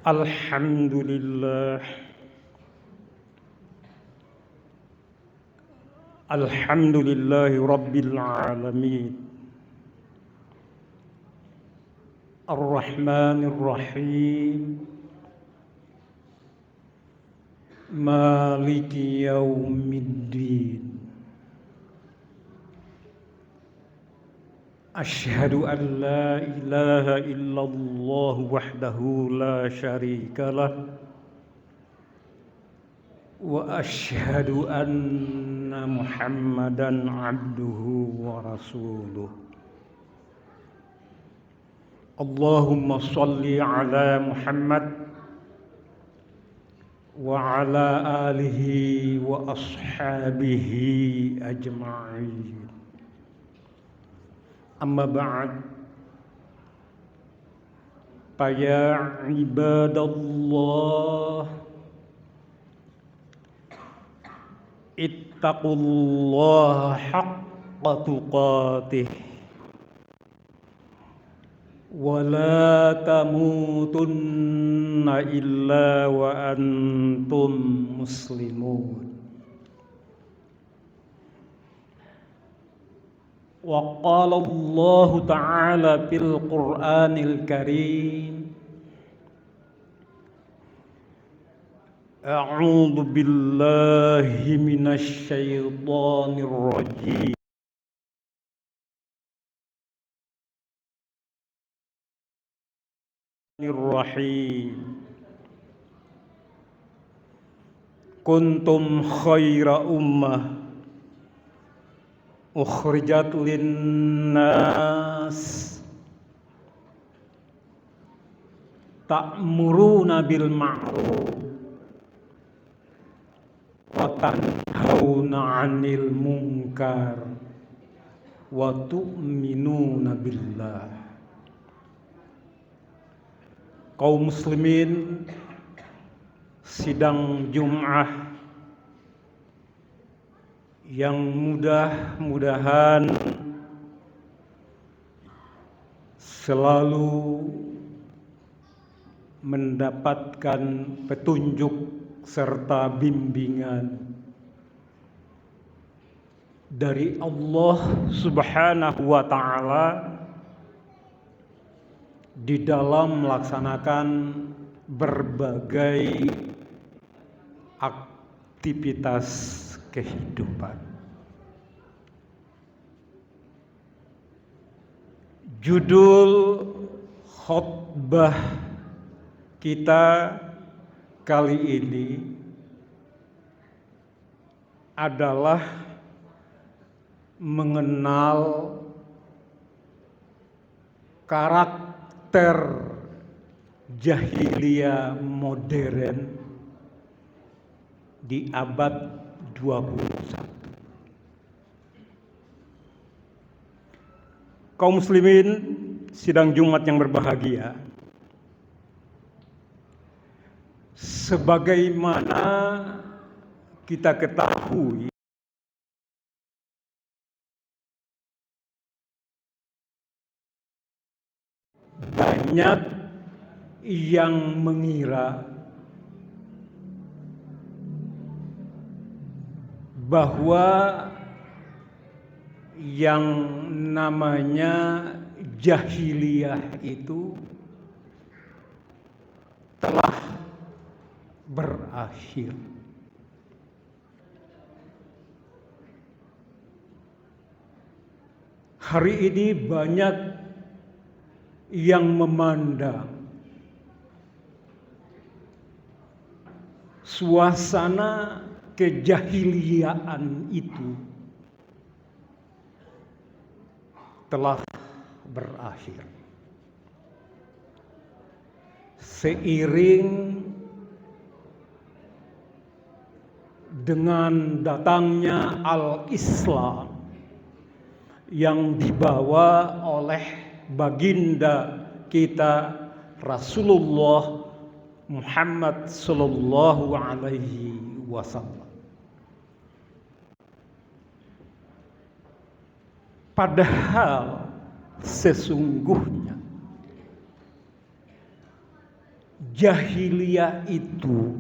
Alhamdulillah, alhamdulillahi rabbil alamin, ar-rahmanir rahim, maliki yaumiddin. Asyhadu an la ilaha illallah wahdahu la syarika lah, wa asyhadu anna Muhammadan abduhu wa rasuluh. Allahumma salli ala Muhammad wa ala alihi wa ashabihi ajma'in. Amma ba'd, ya ibadallah, ittaqullaha haqqa tuqatih wa la tamutunna illa wa antum muslimun. Wa qala Allah ta'ala fil Qur'anil Karim, a'udzu billahi minasy syaithanir rajim. Rahim. Kuntum khaira ummah ukhrijat linnas ta'muruna bil ma'ruf wa tanhauna 'anil munkar wa tu'minuna billah. Kaum muslimin, sidang Jum'ah yang mudah-mudahan selalu mendapatkan petunjuk serta bimbingan dari Allah Subhanahu wa ta'ala di dalam melaksanakan berbagai aktivitas kehidupan. Judul khutbah kita kali ini adalah mengenal karakter jahiliyah modern di abad 21. Kaum muslimin, sidang Jumat yang berbahagia, sebagaimana kita ketahui banyak yang mengira bahwa yang namanya jahiliyah itu telah berakhir. Hari ini banyak yang memandang suasana kejahiliaan itu telah berakhir. Seiring dengan datangnya Al-Islam yang dibawa oleh baginda kita Rasulullah Muhammad sallallahu alaihi wasallam. Padahal sesungguhnya jahiliyah itu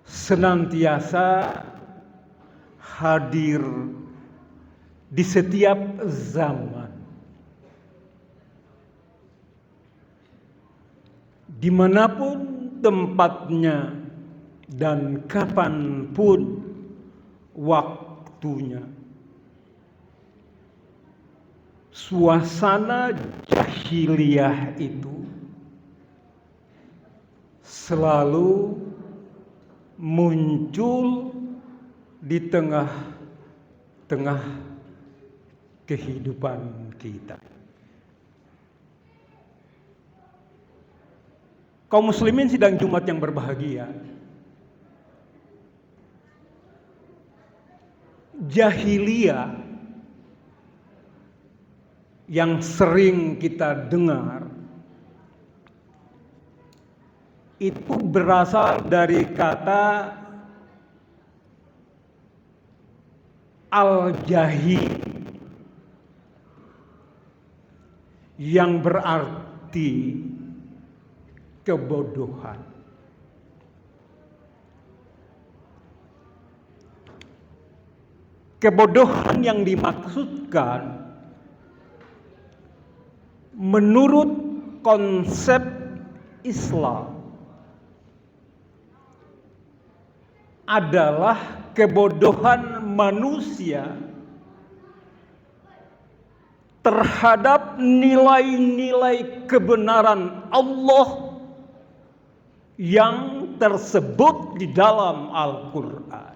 senantiasa hadir di setiap zaman, dimanapun tempatnya dan kapanpun waktunya. Suasana jahiliyah itu selalu muncul di tengah-tengah kehidupan kita. Kaum muslimin sidang Jumat yang berbahagia, jahiliyah yang sering kita dengar itu berasal dari kata al-jahil yang berarti kebodohan. Kebodohan yang dimaksudkan menurut konsep Islam adalah kebodohan manusia terhadap nilai-nilai kebenaran Allah yang tersebut di dalam Al-Quran.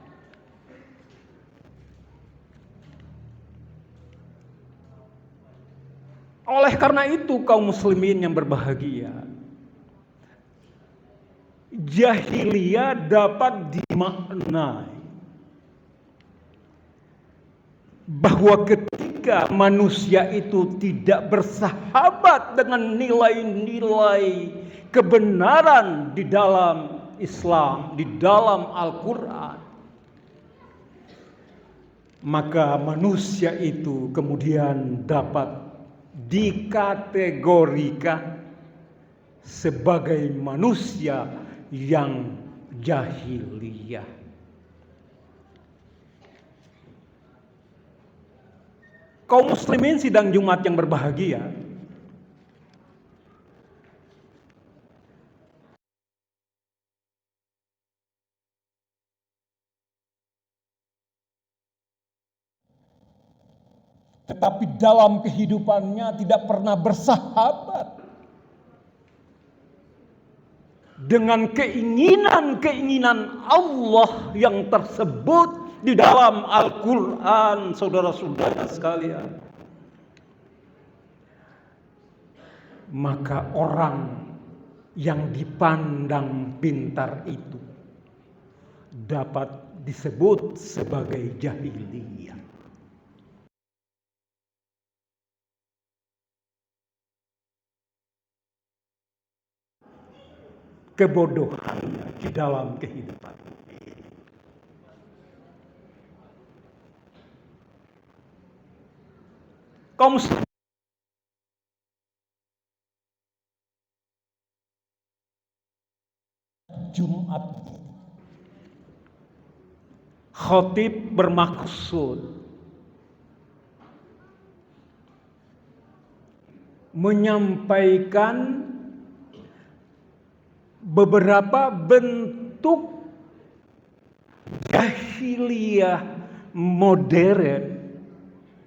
Oleh karena itu kaum muslimin yang berbahagia, jahiliyah dapat dimaknai bahwa ketika manusia itu tidak bersahabat dengan nilai-nilai kebenaran di dalam Islam, di dalam Al-Quran, maka manusia itu kemudian dapat dikategorikan sebagai manusia yang jahiliyah. Kaum muslimin sidang Jumat yang berbahagia, tetapi dalam kehidupannya tidak pernah bersahabat dengan keinginan-keinginan Allah yang tersebut di dalam Al-Quran, saudara-saudara sekalian, maka orang yang dipandang pintar itu dapat disebut sebagai jahiliyah. Kebodohannya di dalam kehidupan. Kaum Jumat, khatib bermaksud menyampaikan beberapa bentuk jahiliyah modern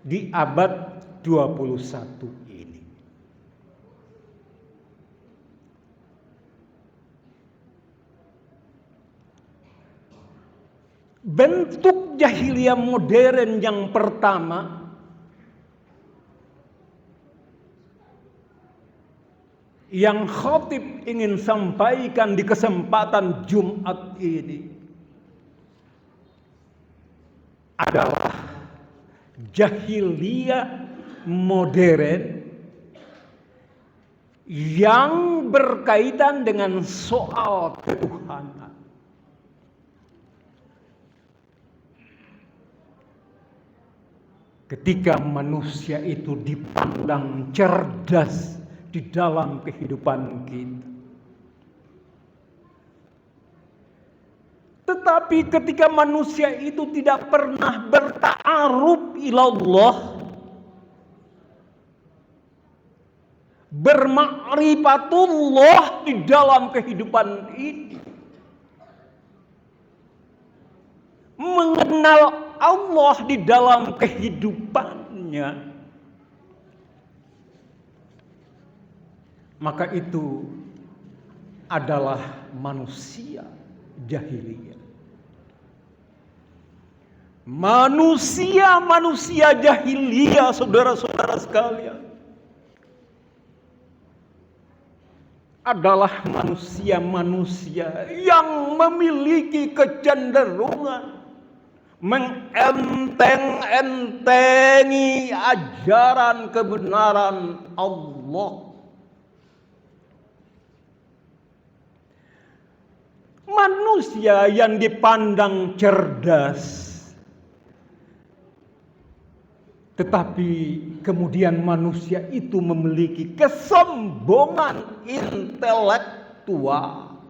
di abad 21 ini. Bentuk jahiliyah modern yang pertama yang khatib ingin sampaikan di kesempatan Jumat ini adalah jahiliyah modern yang berkaitan dengan soal ketuhanan. Ketika manusia itu dipandang cerdas di dalam kehidupan kita, Tetapi ketika manusia itu tidak pernah berta'aruf ilallah, bermakrifatullah di dalam kehidupan ini, mengenal Allah di dalam kehidupannya, maka itu adalah manusia jahiliyah. Manusia jahiliyah, saudara-saudara sekalian, adalah manusia-manusia yang memiliki kecenderungan mengenteng-entengi ajaran kebenaran Allah. Manusia yang dipandang cerdas, tetapi kemudian manusia itu memiliki kesombongan intelektual.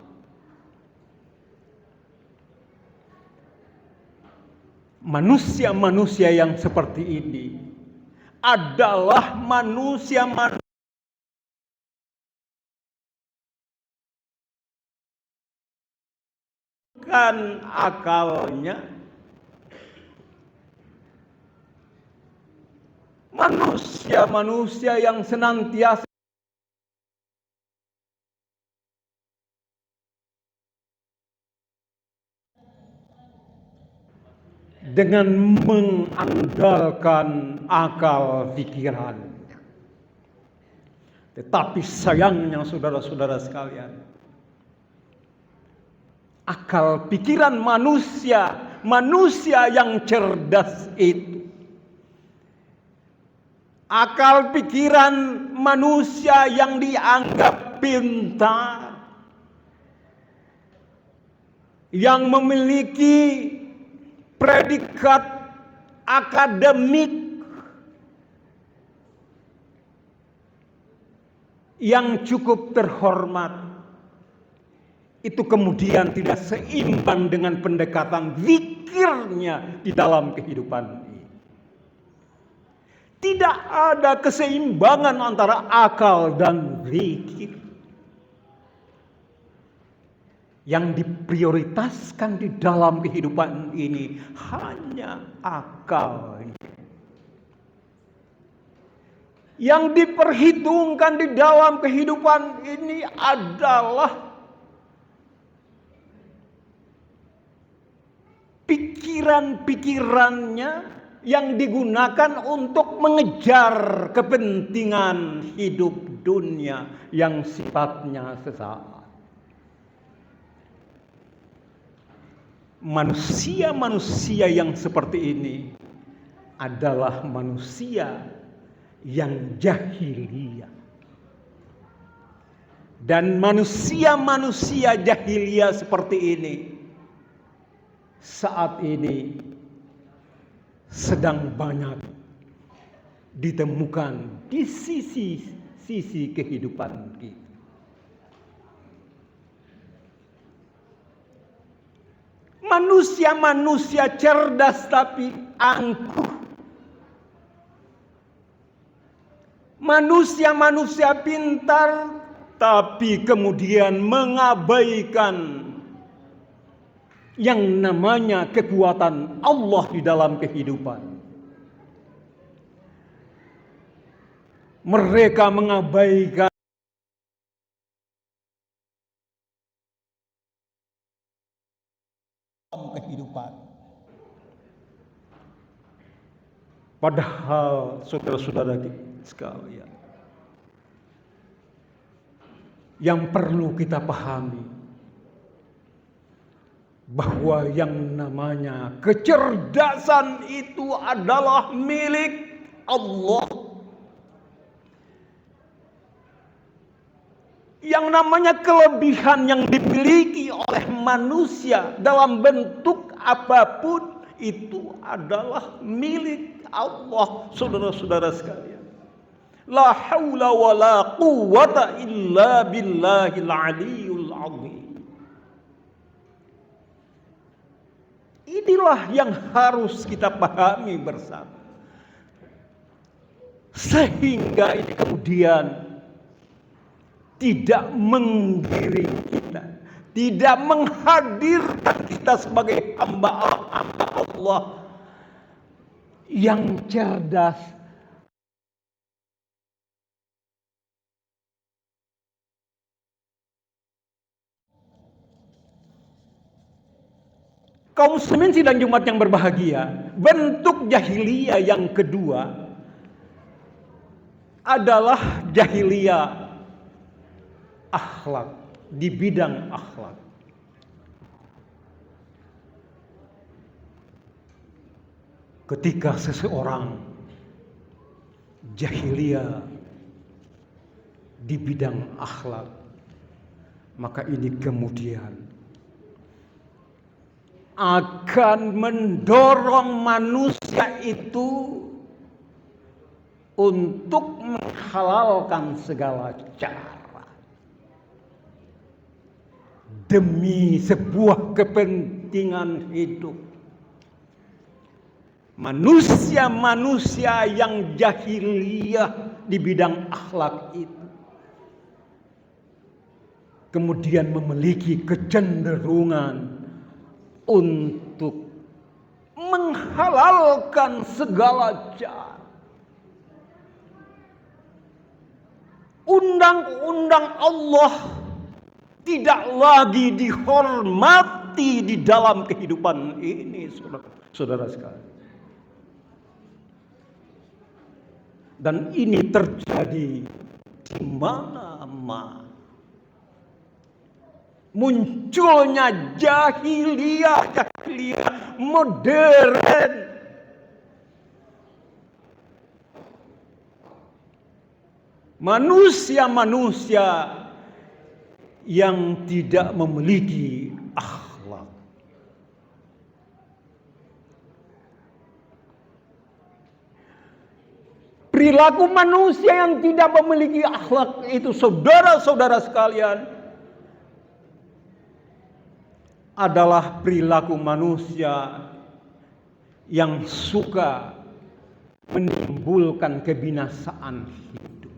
Manusia-manusia yang seperti ini adalah manusia akalnya, manusia-manusia yang senantiasa dengan mengandalkan akal pikirannya. Tetapi sayangnya saudara-saudara sekalian, akal pikiran manusia yang cerdas itu, akal pikiran manusia yang dianggap pintar, yang memiliki predikat akademik yang cukup terhormat, itu kemudian tidak seimbang dengan pendekatan zikirnya di dalam kehidupan ini. Tidak ada keseimbangan antara akal dan zikir. Yang diprioritaskan di dalam kehidupan ini hanya akal. Yang diperhitungkan di dalam kehidupan ini adalah pikiran-pikirannya yang digunakan untuk mengejar kepentingan hidup dunia yang sifatnya sesaat. Manusia-manusia yang seperti ini adalah manusia yang jahiliyah. Dan manusia-manusia jahiliyah seperti ini saat ini sedang banyak ditemukan di sisi kehidupan kita. Manusia-manusia cerdas tapi angkuh. Manusia-manusia pintar tapi kemudian mengabaikan yang namanya kekuatan Allah di dalam kehidupan. Mereka mengabaikan kehidupan. Padahal saudara-saudara sekalian, yang perlu kita pahami bahwa yang namanya kecerdasan itu adalah milik Allah. Yang namanya kelebihan yang dimiliki oleh manusia dalam bentuk apapun itu adalah milik Allah, saudara-saudara sekalian. La haula wa la quwwata illa billahil aliyyul azim. Inilah yang harus kita pahami bersama. Sehingga ini kemudian tidak menggiring kita, tidak menghadirkan kita sebagai hamba Allah yang cerdas. Kaum muslimin sidang Jumat yang berbahagia, bentuk jahiliyah yang kedua adalah jahiliyah akhlak, di bidang akhlak. Ketika seseorang jahiliyah di bidang akhlak, maka ini kemudian akan mendorong manusia itu untuk menghalalkan segala cara demi sebuah kepentingan hidup. Manusia-manusia yang jahiliyah di bidang akhlak itu kemudian memiliki kecenderungan untuk menghalalkan segala cara. Undang-undang Allah tidak lagi dihormati di dalam kehidupan ini, saudara sekalian. Dan ini terjadi di mana-mana. Munculnya jahiliyah modern. Manusia-manusia yang tidak memiliki akhlak. Perilaku manusia yang tidak memiliki akhlak itu, saudara-saudara sekalian, adalah perilaku manusia yang suka menimbulkan kebinasaan hidup.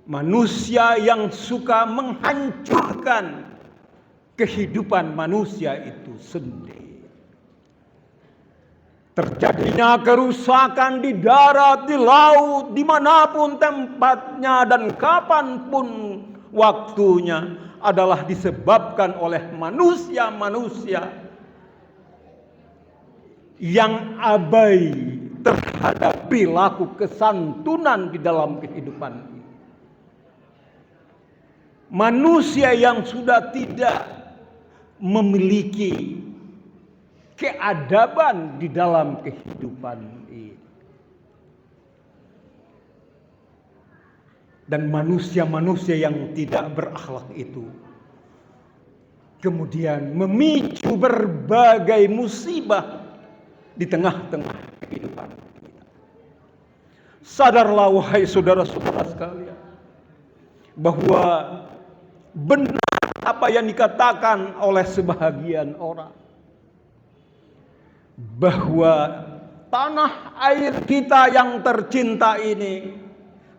Manusia yang suka menghancurkan kehidupan manusia itu sendiri. Terjadinya kerusakan di darat, di laut, dimanapun tempatnya dan kapanpun waktunya adalah disebabkan oleh manusia-manusia yang abai terhadap perilaku kesantunan di dalam kehidupan ini. Manusia yang sudah tidak memiliki keadaban di dalam kehidupan ini. Dan manusia-manusia yang tidak berakhlak itu kemudian memicu berbagai musibah di tengah-tengah kehidupan kita. Sadarlah wahai saudara-saudara sekalian, bahwa benar apa yang dikatakan oleh sebahagian orang, bahwa tanah air kita yang tercinta ini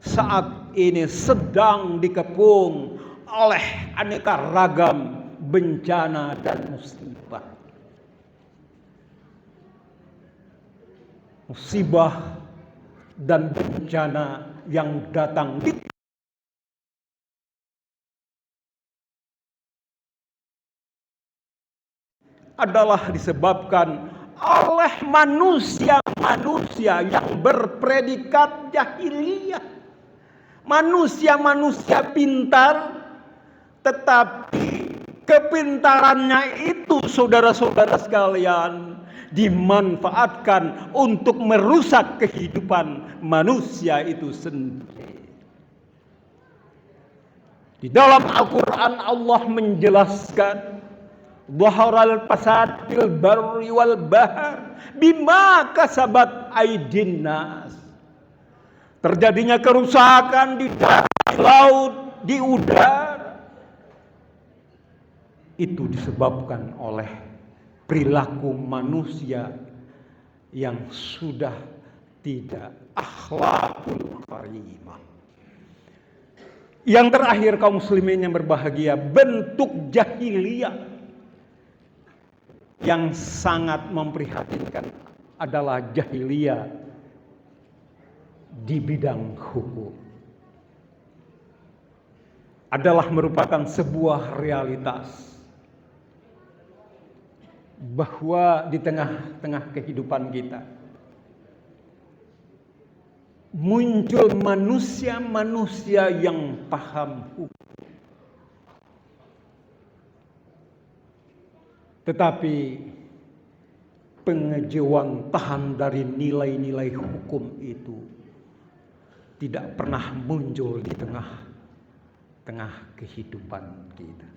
saat ini sedang dikepung oleh aneka ragam bencana dan musibah. Musibah dan bencana yang datang adalah disebabkan oleh manusia-manusia yang berpredikat jahiliyah. Manusia-manusia pintar, tetapi kepintarannya itu, saudara-saudara sekalian, dimanfaatkan untuk merusak kehidupan manusia itu sendiri. Di dalam Al-Quran Allah menjelaskan, dhaharal fasad fil barri wal bahr bima kasabat aydin nas. Terjadinya kerusakan di darat, di laut, di udara, itu disebabkan oleh perilaku manusia yang sudah tidak akhlakul karimah. Yang terakhir kaum muslimin yang berbahagia, bentuk jahiliyah yang sangat memprihatinkan adalah jahiliyah di bidang hukum. Adalah merupakan sebuah realitas bahwa di tengah-tengah kehidupan kita muncul manusia-manusia yang paham hukum, tetapi pengejawantahan dari nilai-nilai hukum itu tidak pernah muncul di tengah kehidupan kita.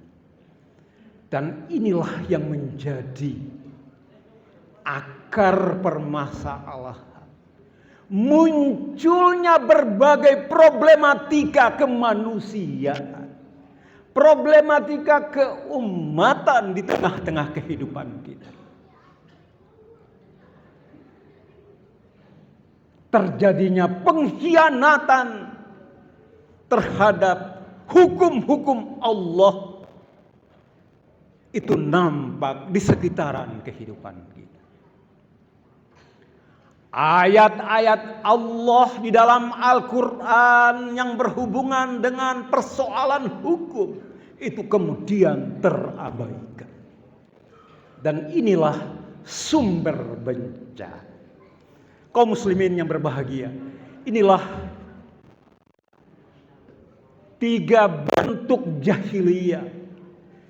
Dan inilah yang menjadi akar permasalahan munculnya berbagai problematika kemanusiaan, problematika keumatan di tengah-tengah kehidupan kita. Terjadinya pengkhianatan terhadap hukum-hukum Allah itu nampak di sekitaran kehidupan kita. Ayat-ayat Allah di dalam Al-Quran yang berhubungan dengan persoalan hukum itu kemudian terabaikan. Dan inilah sumber bencana. Kaum muslimin yang berbahagia, inilah 3 bentuk jahiliyah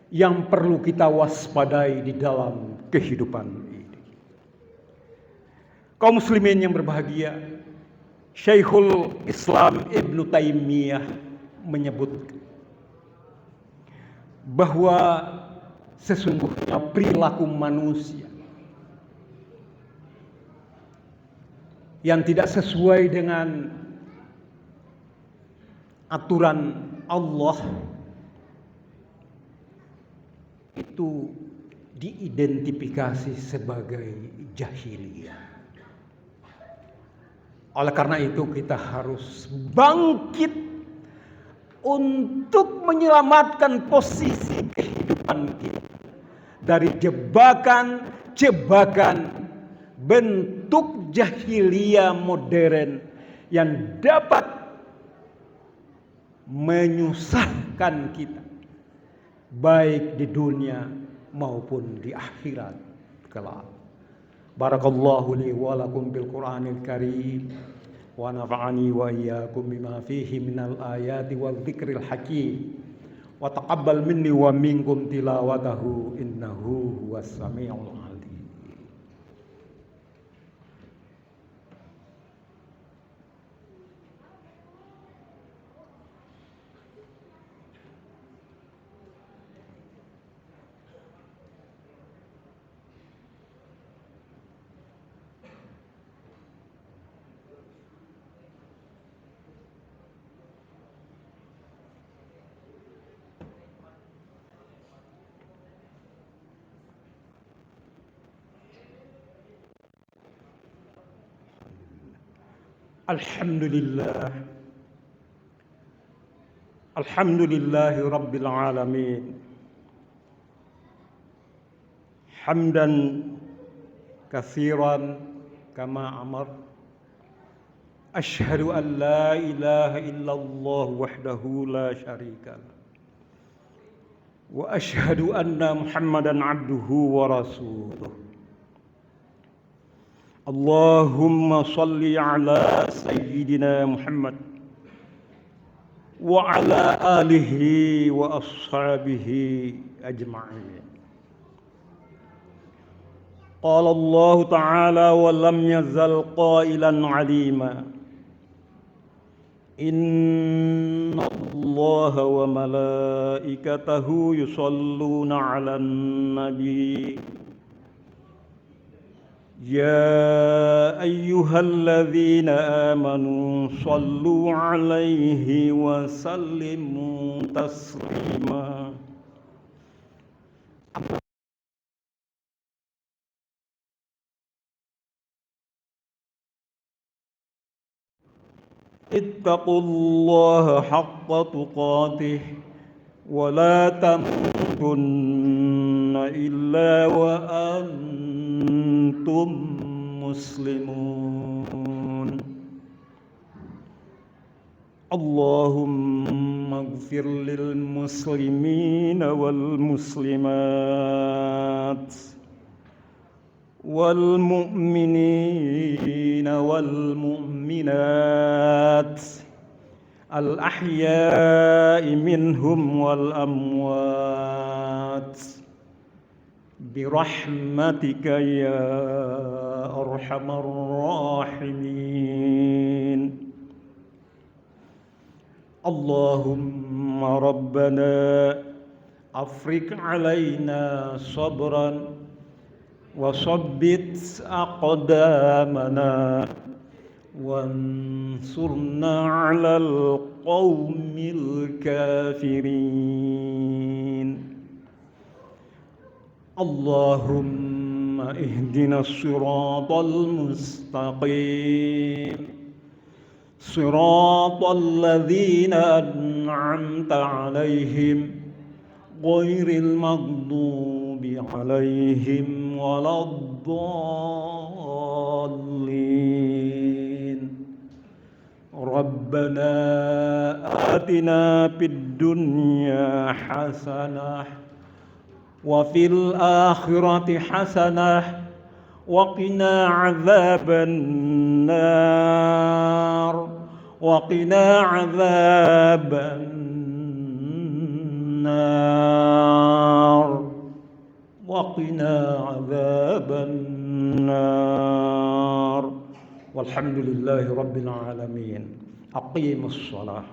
yang perlu kita waspadai di dalam kehidupan ini. Kaum muslimin yang berbahagia, Syekhul Islam Ibnu Taimiyah menyebutkan bahwa sesungguhnya perilaku manusia yang tidak sesuai dengan aturan Allah itu diidentifikasi sebagai jahiliyah. Oleh karena itu kita harus bangkit untuk menyelamatkan posisi kehidupan kita dari jebakan-jebakan bentuk jahiliyah modern yang dapat menyusahkan kita baik di dunia maupun di akhirat kelak. Barakallahu li wa lakum bil Qur'anil Karim wa nafa'ani wa iyyakum bima fihi minal ayati wadh dzikril hakim wa taqabbal minni wa minkum tilawatahu innahu huwas samiul alim. Alhamdulillah. Alhamdulillahi Rabbil Alamin. Hamdan katsiran kama amar. Asyhadu an la ilaha illallah wahdahu la syarika lah. Wa asyhadu anna Muhammadan abduhu wa rasuluh. Allahumma salli ala Sayyidina Muhammad wa ala alihi wa ashabihi ajma'in. Qala Allah Ta'ala wa lam yazal qailan alima. Inna Allah wa malaikatahu yusalluna 'alan nabi. Ya ayyuhalladzina amanu sallu alaihi wa sallimu taslima. اتقوا الله حق تقاته ولا تموتن إلا وأنتم مسلمون. اللهم اغفر للمسلمين والمسلمات والمؤمنين والمؤمنات الأحياء منهم والأموات برحمتك يا أرحم الراحمين. اللهم ربنا أفرغ علينا صبرا وثبت أقدامنا وانصرنا على القوم الكافرين. اللهم اهدنا الصراط المستقيم صراط الذين أنعمت عليهم غير المغضوب عليهم ولا الضالين. ربنا آتنا في الدنيا حسنة وفي الآخرة حسنة وقنا عذاب النار وقنا عذاب النار وقنا عذاب النار. والحمد لله رب العالمين. أقيموا الصلاة.